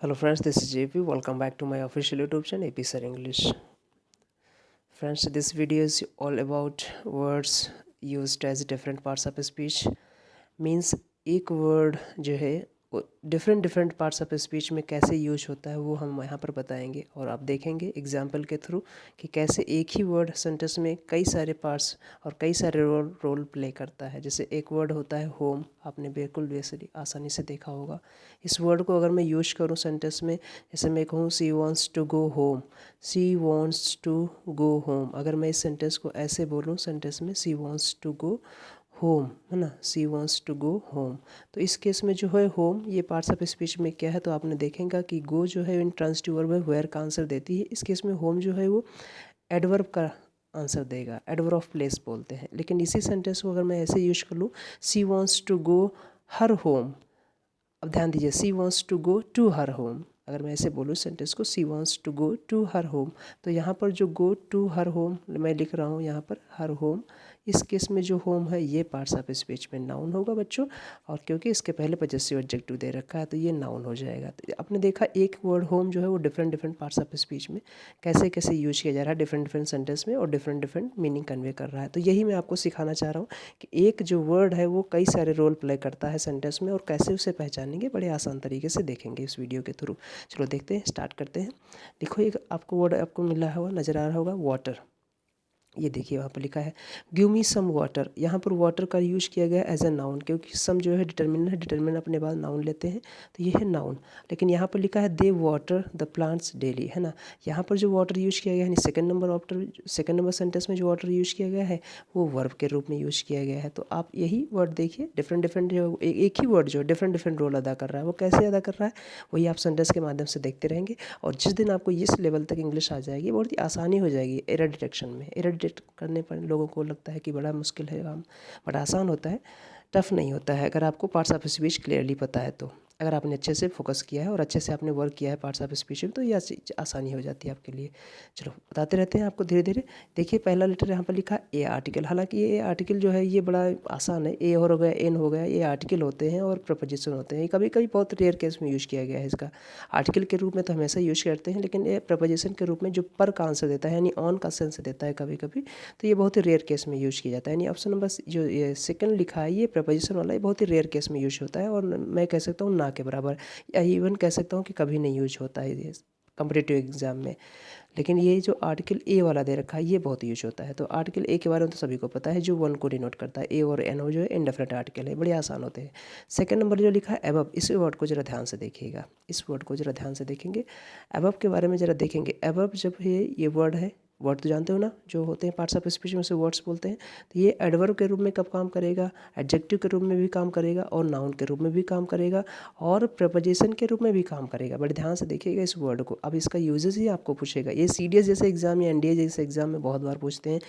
Hello friends, this is JP. Welcome back to my official YouTube channel AP Sir English. Friends, this video is all about words used as different parts of speech. Means एक word जो है वो different parts of speech में कैसे use होता है वो हम यहाँ पर बताएंगे और आप देखेंगे एग्जाम्पल के थ्रू कि कैसे एक ही वर्ड सेंटेंस में कई सारे पार्ट्स और कई सारे रोल प्ले करता है। जैसे एक वर्ड होता है होम, आपने बिल्कुल वैसे आसानी से देखा होगा। इस वर्ड को अगर मैं यूज करूँ सेंटेंस में, जैसे मैं कहूँ she wants to go home, she wants to go home, अगर मैं इस सेंटेंस को ऐसे बोलूँ सेंटेंस में she wants to go home, है ना, she wants to go home. तो इस केस में जो है होम ये पार्ट्स ऑफ स्पीच में क्या है, तो आपने देखेंगे कि गो जो है इन ट्रांसिटिव वर्ब है, वेयर का आंसर देती है। इस केस में होम जो है वो एडवर्ब का आंसर देगा, एडवर्ब ऑफ प्लेस बोलते हैं। लेकिन इसी सेंटेंस को अगर मैं ऐसे यूज कर लूँ she wants to go her home, अब ध्यान दीजिए she wants to go to her home, अगर मैं ऐसे बोलूँ सेंटेंस को she wants to go to her home, तो यहाँ पर जो गो टू हर होम मैं लिख रहा हूँ यहाँ पर हर होम, इस केस में जो होम है ये पार्ट्स ऑफ स्पीच में नाउन होगा बच्चों, और क्योंकि इसके पहले पजेसिव एडजेक्टिव दे रखा है तो ये नाउन हो जाएगा। तो आपने देखा एक वर्ड होम जो है वो डिफरेंट पार्ट्स ऑफ स्पीच में कैसे कैसे यूज किया जा रहा है, डिफरेंट सेंटेंस में, और डिफरेंट मीनिंग कन्वे कर रहा है। तो यही मैं आपको सिखाना चाह रहा हूँ कि एक जो वर्ड है वो कई सारे रोल प्ले करता है सेंटेंस में, और कैसे उसे पहचानेंगे बड़े आसान तरीके से देखेंगे इस वीडियो के थ्रू। चलो देखते हैं, स्टार्ट करते हैं। देखो एक आपको वर्ड आपको मिला हुआ नज़र आ रहा होगा वाटर, ये देखिए वहाँ पर लिखा है गिव मी सम वाटर। यहाँ पर वाटर का यूज किया गया एज अ नाउन, क्योंकि सम जो है डिटर्मिनेंट है, डिटर्मिनेंट अपने बाद नाउन लेते हैं तो ये है नाउन। लेकिन यहाँ पर लिखा है दे वाटर द प्लांट्स डेली, है ना। यहाँ पर जो वाटर यूज किया गया है, सेकंड नंबर सेंटेंस में जो वाटर यूज किया गया है वो वर्ब के रूप में यूज किया गया है। तो आप यही वर्ड देखिए, डिफरेंट जो एक ही वर्ड जो डिफरेंट रोल अदा कर रहा है, वो कैसे अदा कर रहा है वही आप सेंटेंस के माध्यम से देखते रहेंगे। और जिस दिन आपको इस लेवल तक इंग्लिश आ जाएगी बहुत ही आसानी हो जाएगी एरर डिटेक्शन में। एरर डिटेक्ट करने पर लोगों को लगता है कि बड़ा मुश्किल है काम, बड़ा आसान होता है, टफ नहीं होता है अगर आपको पार्ट्स ऑफ स्पीच क्लियरली पता है। तो अगर आपने अच्छे से फोकस किया है और अच्छे से आपने वर्क किया है पार्ट्स ऑफ स्पीच में तो ये आसानी हो जाती है आपके लिए। चलो बताते रहते हैं आपको धीरे धीरे। देखिए पहला लेटर यहाँ पर लिखा ए आर्टिकल, हालांकि ये आर्टिकल जो है ये बड़ा आसान है, ए हो गया, एन हो गया, ये आर्टिकल होते हैं और प्रपोजिशन होते हैं। कभी कभी बहुत रेयर केस में यूज़ किया गया है इसका। आर्टिकल के रूप में तो हमेशा यूज़ करते हैं, लेकिन ये प्रपोजिशन के रूप में जो पर का आंसर देता है यानी ऑन का सेंस देता है कभी कभी, तो ये बहुत ही रेयर केस में यूज़ किया जाता है। यानी ऑप्शन नंबर जो ये सेकंड लिखा है ये प्रपोजिशन वाला, ये बहुत ही रेयर केस में यूज होता है, और मैं कह सकता हूँ ना के बराबर, या इवन कह सकता हूँ कि कभी नहीं यूज होता है ये कम्पिटिटिव एग्जाम में। लेकिन ये जो आर्टिकल ए वाला दे रखा है ये बहुत यूज होता है। तो आर्टिकल ए के बारे में तो सभी को पता है, जो वन को डिनोट करता है। ए और एन जो है इंडेफिनिट आर्टिकल है, बड़े आसान होते हैं। सेकंड नंबर जो लिखा है एबव, इस वर्ड को जरा ध्यान से देखिएगा, इस वर्ड को जरा ध्यान से देखेंगे। एबव के बारे में जरा देखेंगे। एबव जब ये वर्ड है, वर्ड तो जानते हो ना जो होते हैं पार्ट्स ऑफ स्पीच में से वर्ड्स बोलते हैं, तो ये एडवर्ब के रूप में कब काम करेगा, एडजेक्टिव के रूप में भी काम करेगा, और नाउन के रूप में भी काम करेगा, और प्रपोजिशन के रूप में भी काम करेगा। बड़े ध्यान से देखिएगा इस वर्ड को। अब इसका यूजेस ही आपको पूछेगा, ये सीडीएस जैसे एग्जाम या एनडीए जैसे एग्जाम में बहुत बार पूछते हैं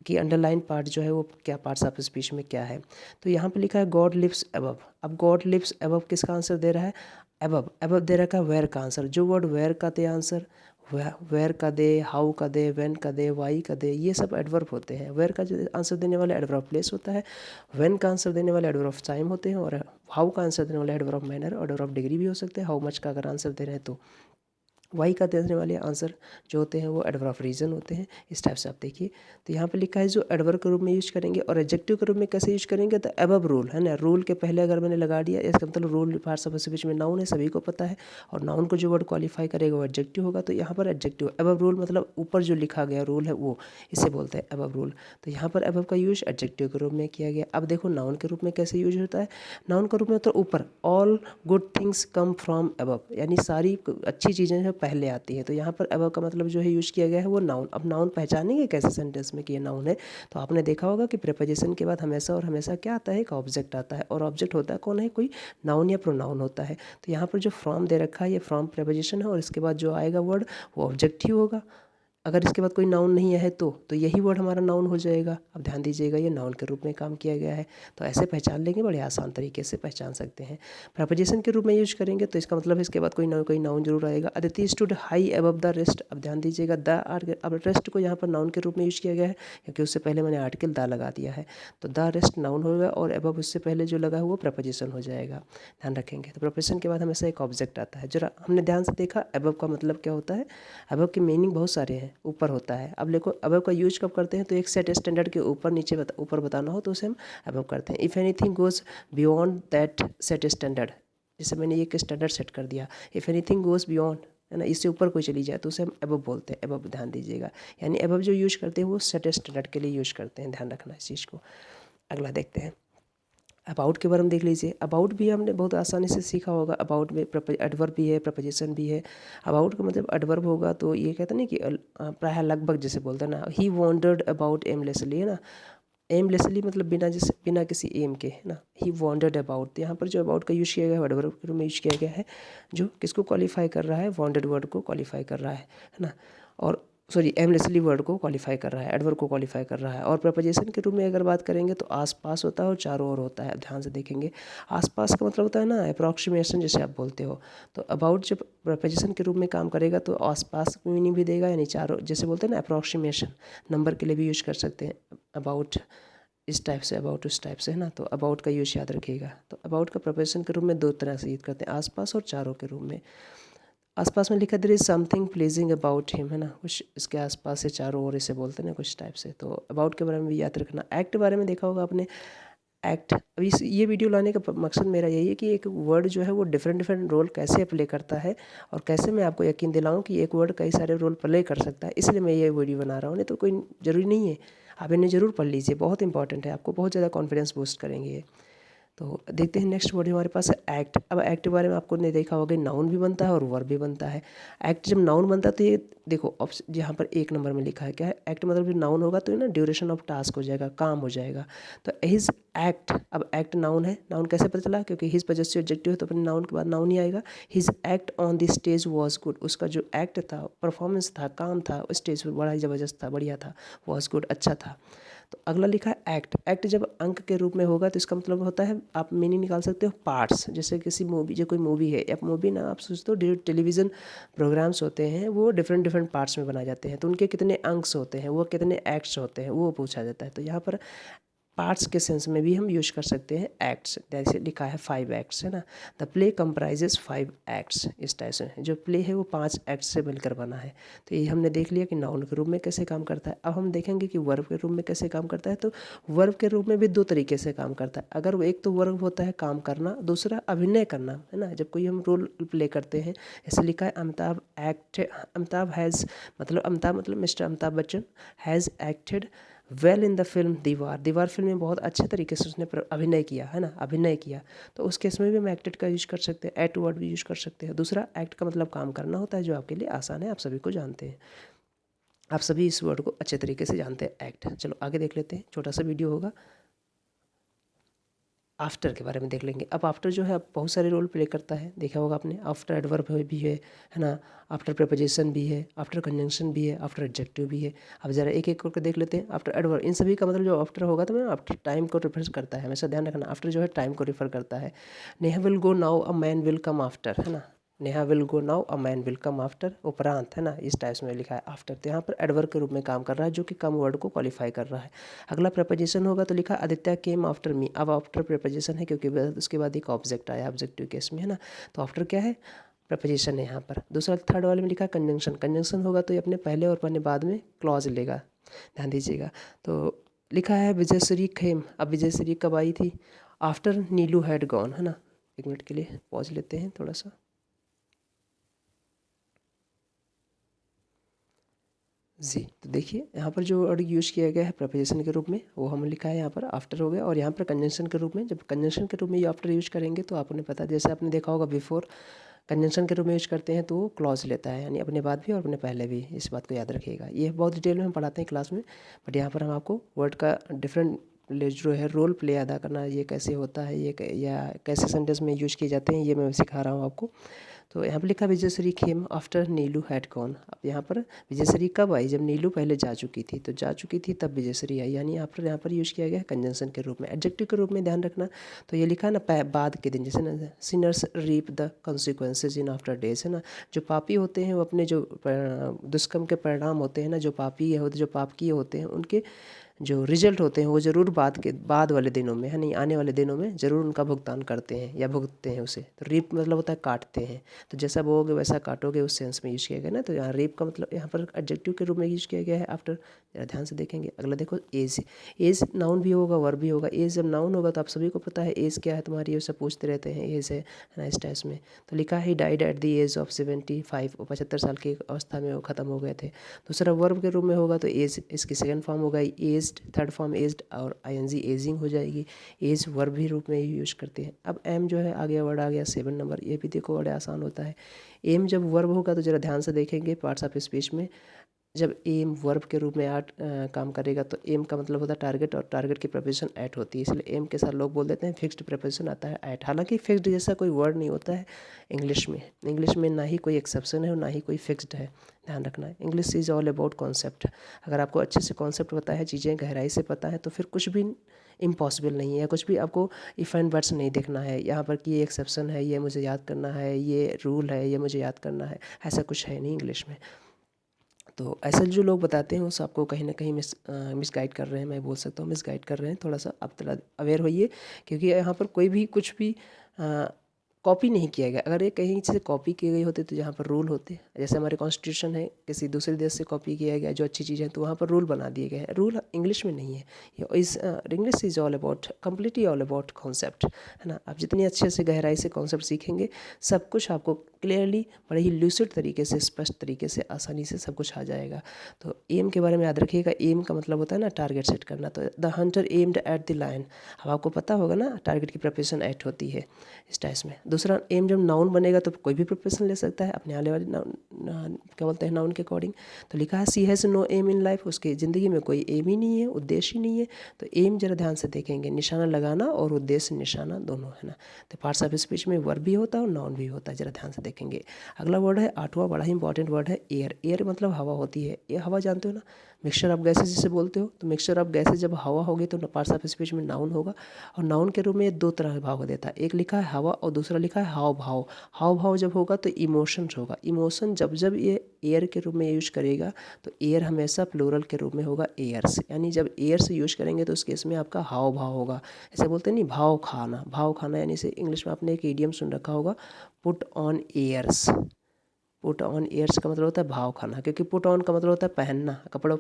कि अंडरलाइन पार्ट जो है वो क्या पार्ट्स ऑफ स्पीच में क्या है। तो यहाँ पे लिखा है गॉड लिव्स अबव। अब गॉड लिव्स अबव किसका आंसर दे रहा है, अबव। अबव दे रखा है वेयर का आंसर, जो वर्ड वेयर का दे आंसर, वेयर का दे, हाउ का दे, व्हेन का दे, वाई का दे, ये सब एडवर्ब होते हैं। वेयर का जो आंसर देने वाला एडवर्ब ऑफ प्लेस होता है, व्हेन का आंसर देने वाले एडवर्ब ऑफ टाइम होते हैं, और हाउ का आंसर देने वाले एडवर्ब ऑफ मैनर और एडवर्ब ऑफ डिग्री भी हो सकते हैं। हाउ मच का अगर आंसर दे रहे हैं तो वाई का देने वाले आंसर जो होते हैं वो एडवर्ब ऑफ रीजन होते हैं। इस टाइप से आप देखिए। तो यहाँ पे लिखा है जो एडवर्ब के रूप में यूज करेंगे, और एडजेक्टिव के रूप में कैसे यूज करेंगे, तो अबव रूल, है ना। रूल के पहले अगर मैंने लगा दिया, इसका मतलब रूल पार्ट्स ऑफ स्पीच में नाउन है, सभी को पता है, और नाउन को जो वर्ड क्वालिफाई करेगा वो एडजेक्टिव होगा। तो यहाँ पर एडजेक्टिव अबव रूल मतलब ऊपर जो लिखा गया रूल है वो, इसे बोलते हैं अबव रूल। तो यहाँ पर अबव का यूज एडजेक्टिव के रूप में किया गया। अब देखो नाउन के रूप में कैसे यूज होता है। नाउन के रूप में तो ऊपर all good things come from above, यानी सारी अच्छी चीज़ें जो पहले आती हैं। तो यहाँ पर अबव का मतलब जो है यूज किया गया है वो नाउन। अब नाउन पहचानेंगे कैसे सेंटेंस में कि ये नाउन है, तो आपने देखा होगा कि प्रीपोजिशन के बाद हमेशा और हमेशा क्या आता है, एक ऑब्जेक्ट आता है, और ऑब्जेक्ट होता है कौन है, कोई नाउन या प्रोनाउन होता है। तो यहाँ पर जो फ्रॉम दे रखा है ये फ्रॉम प्रीपोजिशन है, और इसके बाद जो आएगा वर्ड वो ऑब्जेक्ट ही होगा। अगर इसके बाद कोई नाउन नहीं है तो यही वर्ड हमारा नाउन हो जाएगा। अब ध्यान दीजिएगा, ये नाउन के रूप में काम किया गया है, तो ऐसे पहचान लेंगे, बड़े आसान तरीके से पहचान सकते हैं। प्रपोजिशन के रूप में यूज करेंगे तो इसका मतलब इसके बाद कोई नाउन जरूर आएगा। Aditi stood high above the rest. अब ध्यान दीजिएगा, द अब रेस्ट को यहाँ पर नाउन के रूप में यूज किया गया है, क्योंकि उससे पहले मैंने आर्टिकल द लगा दिया है, तो द रेस्ट नाउन होगा और अबव उससे पहले जो लगा हुआ प्रपोजिशन हो जाएगा। ध्यान रखेंगे। तो प्रपोजिशन के बाद हमेशा एक ऑब्जेक्ट आता है। जरा हमने ध्यान से देखा अबव का मतलब क्या होता है। अबव के मीनिंग बहुत सारे हैं, ऊपर होता है। अब देखो अबव का यूज कब करते हैं, तो एक सेट स्टैंडर्ड के ऊपर नीचे ऊपर बताना हो तो उसे हम अबव करते हैं। If anything goes beyond that set standard, जैसे मैंने एक स्टैंडर्ड सेट कर दिया, इफ़ एनीथिंग गोज बियॉन्ड, है ना, इससे ऊपर कोई चली जाए तो उसे हम अबव बोलते हैं। अबव ध्यान दीजिएगा, यानी अबव जो यूज करते हैं वो सेट स्टैंडर्ड के लिए यूज करते हैं। ध्यान रखना इस चीज़ को। अगला देखते हैं, अबाउट के बारे में देख लीजिए। अबाउट भी हमने बहुत आसानी से सीखा होगा। अबाउट में एडवर्ब भी है, प्रपोजिशन भी है। अबाउट का मतलब एडवर्ब होगा तो ये कहते हैं ना कि प्रायः लगभग, जैसे बोलते हैं ना, ही वॉन्डर्ड अबाउट एमलेसली, है ना। एमलेसली मतलब बिना किसी एम के, है ना। ही वॉन्डर्ड अबाउट, तो यहाँ पर जो अबाउट का यूज़ किया गया है एडवर्ब के रूप में यूज़ किया गया है, जो किसको क्वालिफाई कर रहा है, वॉन्डर्ड वर्ड को क्वालिफाई कर रहा है ना। और सॉरी, एमलेसली वर्ड को क्वालिफाई कर रहा है, एडवर्ब को क्वालिफाई कर रहा है। और प्रपोजिशन के रूप में अगर बात करेंगे तो आसपास होता है और चारों ओर होता है। ध्यान से देखेंगे, आसपास का मतलब होता है ना अप्रॉक्सीमेशन, जैसे आप बोलते हो। तो अबाउट जब प्रपोजिशन के रूप में काम करेगा तो आसपास की मीनिंग भी देगा, यानी चारों, जैसे बोलते हैं ना अप्रॉक्सीमेशन, नंबर के लिए भी यूज कर सकते हैं। अबाउट इस टाइप से, अबाउट उस टाइप से, है ना। तो अबाउट का यूज याद रखिएगा। तो अबाउट का प्रपोजिशन के रूप में दो तरह से यूज करते हैं, आसपास और चारों के रूप में। आसपास में लिखा there is something pleasing about him, है ना, कुछ इसके आसपास से चारों ओर इसे बोलते हैं ना, कुछ टाइप से। तो अबाउट के बारे में भी याद रखना। एक्ट के बारे में देखा होगा आपने। एक्ट, अभी ये वीडियो लाने का मकसद मेरा यही है कि एक वर्ड जो है वो डिफरेंट डिफरेंट रोल कैसे प्ले करता है, और कैसे मैं आपको यकीन दिलाऊं कि एक वर्ड कई सारे रोल प्ले कर सकता है। इसलिए मैं ये वीडियो बना रहा हूँ, नहीं तो कोई ज़रूरी नहीं है। आप इन्हें ज़रूर पढ़ लीजिए, बहुत इंपॉर्टेंट है, आपको बहुत ज़्यादा कॉन्फिडेंस बूस्ट करेंगे ये। तो देखते हैं नेक्स्ट वर्ड हमारे पास है एक्ट। अब एक्ट के बारे में आपको नहीं देखा होगा, नाउन भी बनता है और वर्ब भी बनता है। एक्ट जब नाउन बनता है तो ये देखो ऑप्शन यहाँ पर एक नंबर में लिखा है, क्या है, एक्ट मतलब जब नाउन होगा तो ये ना ड्यूरेशन ऑफ टास्क हो जाएगा, काम हो जाएगा। तो हिज एक्ट, अब एक्ट नाउन है, नाउन कैसे पता चला, क्योंकि हिज पजेसिव एडजेक्टिव है तो अपने नाउन के बाद नाउन ही आएगा। His act on the stage was good, उसका जो एक्ट था, परफॉर्मेंस था, काम था स्टेज पर, बड़ा ही ज़बरदस्त था, बढ़िया था, वॉज गुड, अच्छा था। तो अगला लिखा है एक्ट। एक्ट जब अंक के रूप में होगा तो इसका मतलब होता है, आप मीनिंग निकाल सकते हो पार्ट्स, जैसे किसी मूवी, जो कोई मूवी है, या मूवी ना आप सोचते हो टेलीविज़न प्रोग्राम्स होते हैं, वो डिफरेंट डिफरेंट पार्ट्स में बनाए जाते हैं, तो उनके कितने अंक्स होते हैं, वो कितने एक्ट्स होते हैं, वो पूछा जाता है। तो यहाँ पर पार्ट्स के सेंस में भी हम यूज कर सकते हैं एक्ट्स, जैसे लिखा है 5 एक्ट्स, है ना। द प्ले कंप्राइजेस 5 एक्ट्स, इस टाइप से जो प्ले है वो 5 एक्ट्स से मिलकर बना है। तो ये हमने देख लिया कि नाउन के रूप में कैसे काम करता है। अब हम देखेंगे कि वर्ब के रूप में कैसे काम करता है। तो वर्ब के रूप में भी दो तरीके से काम करता है। अगर वो एक तो वर्ब होता है काम करना, दूसरा अभिनय करना, है ना, जब कोई हम रोल प्ले करते हैं। ऐसे लिखा है अमिताभ एक्ट, अमिताभ हैज़, मतलब अमिताभ मतलब mister Amitabh Bachchan has acted well in the film दीवार। दीवार फिल्म में बहुत अच्छे तरीके से उसने अभिनय किया, है ना, अभिनय किया। तो उस केस में भी हम एक्टेड का यूज कर सकते हैं, एट वर्ड भी यूज कर सकते हैं। दूसरा एक्ट का मतलब काम करना होता है, जो आपके लिए आसान है, आप सभी को जानते हैं, आप सभी इस वर्ड को अच्छे तरीके से जानते हैं, एक्ट। चलो आगे देख लेते हैं, छोटा सा वीडियो होगा। आफ्टर के बारे में देख लेंगे। अब आफ्टर जो है बहुत सारे रोल प्ले करता है, देखा होगा आपने। आफ्टर एडवर्ब भी है ना, आफ्टर प्रपोजिशन भी है, आफ्टर कंजंक्शन भी है, आफ्टर एडजेक्टिव भी है। अब जरा एक एक करके देख लेते हैं। आफ्टर एडवर्ब, इन सभी का मतलब जो आफ्टर होगा तो मैं आफ्टर टाइम को रिफर करता है, हमेशा ध्यान रखना, आफ्टर जो है टाइम को रिफर करता है। Neha will go now a man will come after, है ना, Neha will go now a man will come after, उपरांत, है ना, इस टाइप में लिखा है आफ्टर। तो यहाँ पर एडवर्ब के रूप में काम कर रहा है, जो कि कम वर्ड को क्वालिफाई कर रहा है। अगला प्रपोजिशन होगा तो लिखा आदित्य केम आफ्टर मी। अब आफ्टर प्रपोजिशन है, क्योंकि उसके बाद एक ऑब्जेक्ट आया ऑब्जेक्टिव केस में, है ना। तो आफ्टर क्या है, प्रपोजिशन है यहाँ पर। दूसरा थर्ड वाले में लिखा कंजंक्शन। कंजंक्शन होगा तो ये अपने पहले और अपने बाद में क्लॉज लेगा, ध्यान दीजिएगा। तो लिखा है विजयश्री खेम। अब विजयश्री कब आई थी, आफ्टर नीलू हैड गॉन, है ना। एक मिनट के लिए पॉज लेते हैं थोड़ा सा। जी, तो देखिए यहाँ पर जो वर्ड यूज़ किया गया है प्रपोजिशन के रूप में, वो हम लिखा है यहाँ पर आफ्टर हो गया। और यहाँ पर कंजंक्शन के रूप में, जब कंजंक्शन के रूप में ये आफ्टर यूज़ करेंगे तो आपने पता, जैसे आपने देखा होगा बिफोर, कंजंक्शन के रूप में यूज़ करते हैं तो वो क्लॉज लेता है, यानी अपने बाद भी और अपने पहले भी। इस बात को याद रखिएगा, ये बहुत डिटेल में हम पढ़ाते हैं क्लास में, बट यहाँ पर हम आपको वर्ड का डिफरेंट जो है रोल प्ले अदा करना, ये कैसे होता है, या कैसे सेंटेंस में यूज किए जाते हैं, ये मैं सिखा रहा हूँ आपको। तो यहाँ पर लिखा Vijayshree Khem after Neelu had gone. अब यहाँ पर विजयश्री कब आई, जब नीलू पहले जा चुकी थी, तो जा चुकी थी तब विजयश्री आई, यानी आफ्टर यहाँ पर यूज किया गया है कंजंक्शन के रूप में, एडजेक्टिव के रूप में ध्यान रखना। तो ये लिखा है ना बाद के दिन, जैसे ना sinners reap the consequences in after days, है ना। जो पापी होते हैं वो अपने जो दुष्कर्म के परिणाम होते हैं ना, जो पापी होते, जो पाप किए होते हैं, उनके जो रिजल्ट होते हैं वो ज़रूर बाद वाले दिनों में, है नहीं, आने वाले दिनों में ज़रूर उनका भुगतान करते हैं या भुगतते हैं उसे। तो रीप मतलब होता है काटते हैं, तो जैसा बोओगे वैसा काटोगे, उस सेंस में यूज़ किया गया ना। तो यहाँ रीप का मतलब यहाँ पर एडजेक्टिव के रूप में यूज़ किया गया है आफ्टर। जरा ध्यान से देखेंगे। अगला देखो एज। एज नाउन भी होगा, वर्ब भी होगा। एज जब नाउन होगा तो आप सभी को पता है एज क्या है तुम्हारी, ये सब पूछते रहते हैं एज है ना, इस टाइप में। तो लिखा है died at the age of 75, वो 75 साल की अवस्था में वो ख़त्म हो गए थे। दूसरा वर्ब के रूप में होगा तो एज, इसकी सेकंड फॉर्म होगा एज्ड, थर्ड फॉर्म एज्ड, और आईएनजी एजिंग हो जाएगी। एज वर्ब भी रूप में यूज करते हैं। अब एम जो है आ गया, वर्ड आ गया 7 नंबर। ये भी देखो बड़ा आसान होता है। एम जब वर्ब होगा तो ज़रा ध्यान से देखेंगे पार्ट्स ऑफ स्पीच में, जब एम वर्ब के रूप में काम करेगा तो एम का मतलब होता है टारगेट, और टारगेट की प्रिपोजिशन एट होती है, इसलिए एम के साथ लोग बोल देते हैं फिक्स्ड प्रिपोजिशन आता है एट। हालांकि फिक्स्ड जैसा कोई वर्ड नहीं होता है इंग्लिश में ना ही कोई एक्सेप्शन है और ना ही कोई फिक्स्ड है, ध्यान रखना है। English is all about concept. अगर आपको अच्छे से कॉन्सेप्ट पता है, चीज़ें गहराई से पता है, तो फिर कुछ भी इम्पॉसिबल नहीं है, कुछ भी आपको इफ़ एंड बट्स नहीं देखना है यहाँ पर कि ये एक्सेप्शन है, ये मुझे याद करना है, ये रूल है, ये मुझे याद करना है, ऐसा कुछ है नहीं इंग्लिश में। तो ऐसे जो लोग बताते हैं उस आपको कहीं ना कहीं मिसगाइड कर रहे हैं, मैं बोल सकता हूँ मिसगाइड कर रहे हैं। थोड़ा सा आप थोड़ा अवेयर होइए, क्योंकि यहाँ पर कोई भी कुछ भी कॉपी नहीं किया गया। अगर ये कहीं से कॉपी की गई होती तो जहाँ पर रूल होते, जैसे हमारे कॉन्स्टिट्यूशन है किसी दूसरे देश से कॉपी किया गया जो अच्छी चीज़ है, तो वहाँ पर रूल बना दिए गए हैं। रूल इंग्लिश में नहीं है। English is all about completely all about concept, है ना। आप जितनी अच्छे से गहराई से कॉन्सेप्ट सीखेंगे, सब कुछ आपको क्लियरली बड़े ही लूसिड तरीके से, स्पष्ट तरीके से, आसानी से सब कुछ आ जाएगा। तो एम के बारे में याद रखिएगा। एम का मतलब होता है ना टारगेट सेट करना। तो the hunter aimed at the lion, अब आपको पता होगा ना टारगेट की प्रिपरेशन एट होती है इस टाइप में। दूसरा एम जब नाउन बनेगा तो कोई भी प्रिपरेशन ले सकता है अपने आने वाले क्या बोलते हैं नाउन के अकॉर्डिंग। तो लिखा है she has no aim in life, उसकी ज़िंदगी में कोई एम ही नहीं है, उद्देश्य ही नहीं है। तो एम जरा ध्यान से देखेंगे, निशाना लगाना और उद्देश्य निशाना दोनों, है ना। तो पार्ट्स ऑफ स्पीच में वर्ब भी होता है और नाउन भी होता है, जरा ध्यान से देखेंगे। अगला वर्ड है 8वां, बड़ा ही इंपॉर्टेंट वर्ड है एयर। एयर मतलब हवा होती है। ये हवा जानते हो ना, मिक्सचर ऑफ गैसेज जिसे बोलते हो। तो मिक्सचर ऑफ गैसेज जब हवा होगी तो पार्ट्स ऑफ स्पीच में नाउन होगा, और नाउन के रूप में 2 तरह का भाव देता है। एक लिखा है हवा और दूसरा लिखा है हाव भाव। हाव भाव जब होगा तो इमोशंस होगा। इमोशन जब जब ये एयर के रूप में यूज करेगा तो एयर हमेशा प्लूरल के रूप में होगा एयर्स, यानी जब एयर से यूज करेंगे तो उस केस में आपका हाव भाव होगा। ऐसे बोलते हैं नहीं भाव खाना, भाव खाना यानी से इंग्लिश में आपने एक इडियम सुन रखा होगा, put on airs. Put on airs का मतलब होता है भाव खाना, क्योंकि पुट ऑन का मतलब होता है पहनना, कपड़े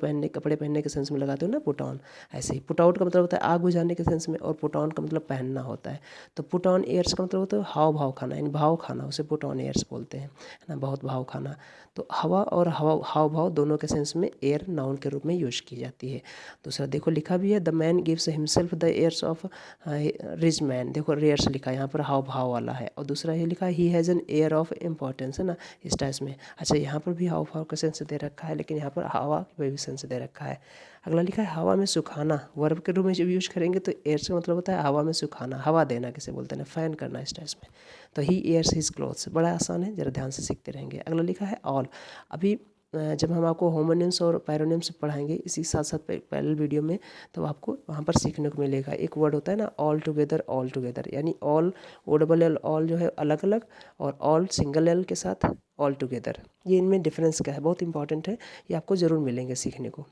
पहनने के सेंस में लगाते हो ना पुट ऑन। ऐसे ही पुट आउट का मतलब होता है आग बुझाने के सेंस में, और पुट ऑन का मतलब पहनना होता है। तो पुट ऑन एयर्स का मतलब होता है हाव भाव खाना, यानी भाव खाना, उसे पुट ऑन एयर्स बोलते हैं, है ना, बहुत भाव खाना। तो हवा और हाव भाव दोनों के सेंस में एयर नाउन के रूप में यूज की जाती है। दूसरा देखो लिखा भी है the man gives himself the airs of rich man. देखो रेयर्स लिखा है यहाँ पर, हाव भाव वाला है। और दूसरा ये लिखा है he has an air of importance, है ना, इस टाइप में। अच्छा यहाँ पर भी हाव भाव का सेंस दे रखा है, लेकिन यहाँ पर हवा का भी सेंस दे रखा है। अगला लिखा है हवा में सुखाना। वर्ब के रूप में जब यूज करेंगे तो एयर से मतलब होता है हवा में सुखाना, हवा देना किसे बोलते हैं, फैन करना इस टाइप में। तो ही एयर्स हिज क्लोथ्स, बड़ा आसान है, जरा ध्यान से सीखते रहेंगे। अगला लिखा है ऑल। अभी जब हम आपको होमोनिम्स और पैरोनिम्स पढ़ाएंगे इसी साथ साथ पैरेलल वीडियो में, तो आपको वहाँ पर सीखने को मिलेगा। एक वर्ड होता है ना ऑल टुगेदर, यानी all O double L all जो है अलग अलग, और ऑल सिंगल एल के साथ ऑल टुगेदर। ये इनमें डिफरेंस क्या है, बहुत इंपॉर्टेंट है, ये आपको ज़रूर मिलेंगे सीखने को।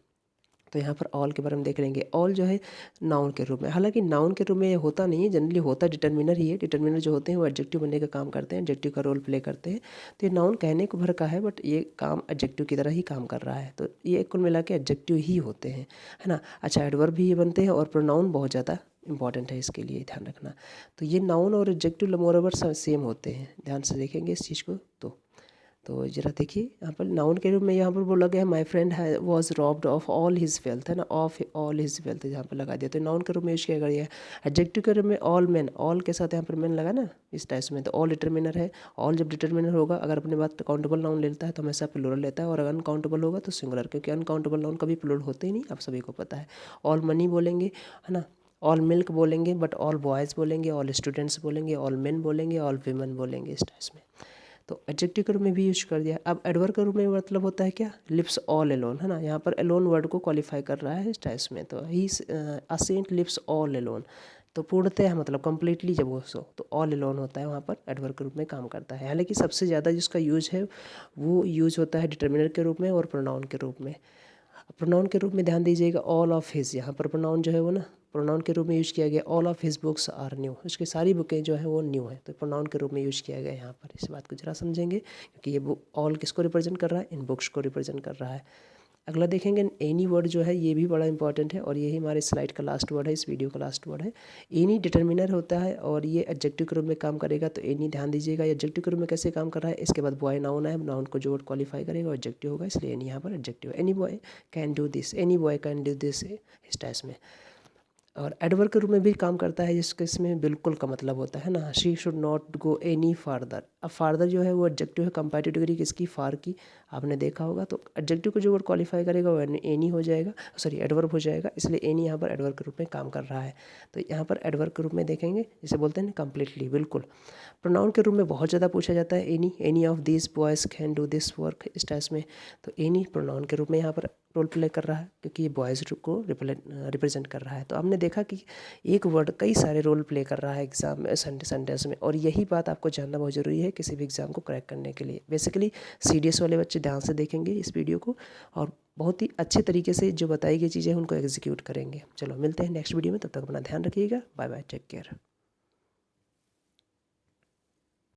तो यहाँ पर ऑल के बारे में देख लेंगे। ऑल जो है नाउन के रूप में, हालांकि नाउन के रूप में ये होता नहीं है, जनरली होता डिटर्मिनर ही है। डिटर्मिनर जो होते हैं वो एडजेक्टिव बनने का काम करते हैं, एडजेक्टिव का रोल प्ले करते हैं। तो ये नाउन कहने को भर का है, बट ये काम एडजेक्टिव की तरह ही काम कर रहा है। तो ये कुल मिला के एडजेक्टिव ही होते हैं, है ना। अच्छा एडवर्ब भी ये बनते हैं, और प्रोनाउन बहुत ज़्यादा इंपॉर्टेंट है, इसके लिए ध्यान रखना। तो ये नाउन और एडजेक्टिव मोरओवर सेम होते हैं, ध्यान से देखेंगे इस चीज़ को। तो जरा देखिए यहाँ पर नाउन के रूप में यहाँ पर बोला गया है my friend was robbed of all his wealth, है ना, ऑफ ऑल हिज वेल्थ यहाँ पर लगा दिया। तो नाउन के रूप में यूज किया गया है। एडजेक्टिव के रूप में ऑल मैन, ऑल के साथ यहाँ पर मैन लगा ना इस टाइप में, तो ऑल डिटर्मिनर है। ऑल जब डिटर्मिनर होगा, अगर अपने बात काउंटेबल नाउन लेता है तो हमेशा प्लूरल लेता है, और अगर अनकाउंटेबल होगा तो सिंगुलर, क्योंकि अनकाउंटेबल नाउन कभी प्लूरल होते ही नहीं, आप सभी को पता है। ऑल मनी बोलेंगे, है ना, ऑल मिल्क बोलेंगे, बट ऑल बॉयज़ बोलेंगे, ऑल स्टूडेंट्स बोलेंगे, ऑल मेन बोलेंगे, ऑल वीमेन बोलेंगे इस टाइप में। तो एडजेक्टिव के रूप में भी यूज कर दिया। अब एडवर्ब के रूप में मतलब होता है क्या, लिव्स ऑल एलोन, है ना। यहाँ पर एलोन वर्ड को क्वालिफाई कर रहा है इस टाइप में। तो he a saint lives all alone, तो पूर्णतः मतलब कंप्लीटली जब वो सो, तो ऑल एलोन होता है, वहाँ पर एडवर्ब के रूप में काम करता है। हालांकि सबसे ज़्यादा जिसका यूज है वो यूज होता है डिटर्मिनर के रूप में और प्रोनाउन के रूप में। प्रोनाउन के रूप में ध्यान दीजिएगा, ऑल ऑफ हिज, यहाँ पर प्रोनाउन जो है वो ना प्रोनाउन के रूप में यूज किया गया। All of his books are new, उसकी सारी बुकें जो है वो न्यू है, तो प्रोनाउन के रूप में यूज किया गया यहाँ पर। इस बात को जरा समझेंगे, क्योंकि ये बुक ऑल किसको रिप्रेजेंट कर रहा है, इन बुक्स को रिप्रेजेंट कर रहा है। अगला देखेंगे एनी वर्ड जो है, ये भी बड़ा इंपॉर्टेंट है और यही हमारे स्लाइड का लास्ट वर्ड है, इस वीडियो का लास्ट वर्ड है। एनी डिटर्मिनर होता है और ये एडजेक्टिव के रूप में काम करेगा। तो एनी ध्यान दीजिएगा, ये एडजेक्टिव के रूप में कैसे काम कर रहा है। इसके बाद बॉय नाउन है, नाउन को जो वर्ड क्वालिफाई करेगा वो एडजेक्टिव होगा, इसलिए एनी यहाँ पर एडजेक्टिव है। Any boy can do this, any boy can do this, इस टाइप में। और एडवर्ब के रूप में भी काम करता है, जिसके इसमें बिल्कुल का मतलब होता है ना, she should not go any farther. अब फार्दर जो है वो एडजेक्टिव है, कंपैरेटिव डिग्री किसकी, फार की, आपने देखा होगा। तो एडजेक्टिव को जो वर्ड क्वालिफाई करेगा वो एनी हो जाएगा, सॉरी एडवर्ब हो जाएगा, इसलिए एनी यहाँ पर एडवर्ब के रूप में काम कर रहा है। तो यहाँ पर एडवर्ब के रूप में देखेंगे, जिसे बोलते हैं ना कंप्लीटली, बिल्कुल। प्रोनाउन के रूप में बहुत ज़्यादा पूछा जाता है, any of this boys can do this work, इस टाइप में। तो एनी प्रोनाउन के रूप में यहाँ पर रोल प्ले कर रहा है, क्योंकि ये बॉयज़ को रिप्रेजेंट कर रहा है। तो आपने देखा कि एक वर्ड कई सारे रोल प्ले कर रहा है एग्जाम में, सेंटेंस में, और यही बात आपको जानना बहुत ज़रूरी है किसी भी एग्जाम को क्रैक करने के लिए। बेसिकली CDS वाले बच्चे ध्यान से देखेंगे इस वीडियो को और बहुत ही अच्छे तरीके से जो बताई गई चीज़ें हैं उनको एग्जीक्यूट करेंगे। चलो मिलते हैं नेक्स्ट वीडियो में, तब तक अपना ध्यान रखिएगा। Bye bye, take care.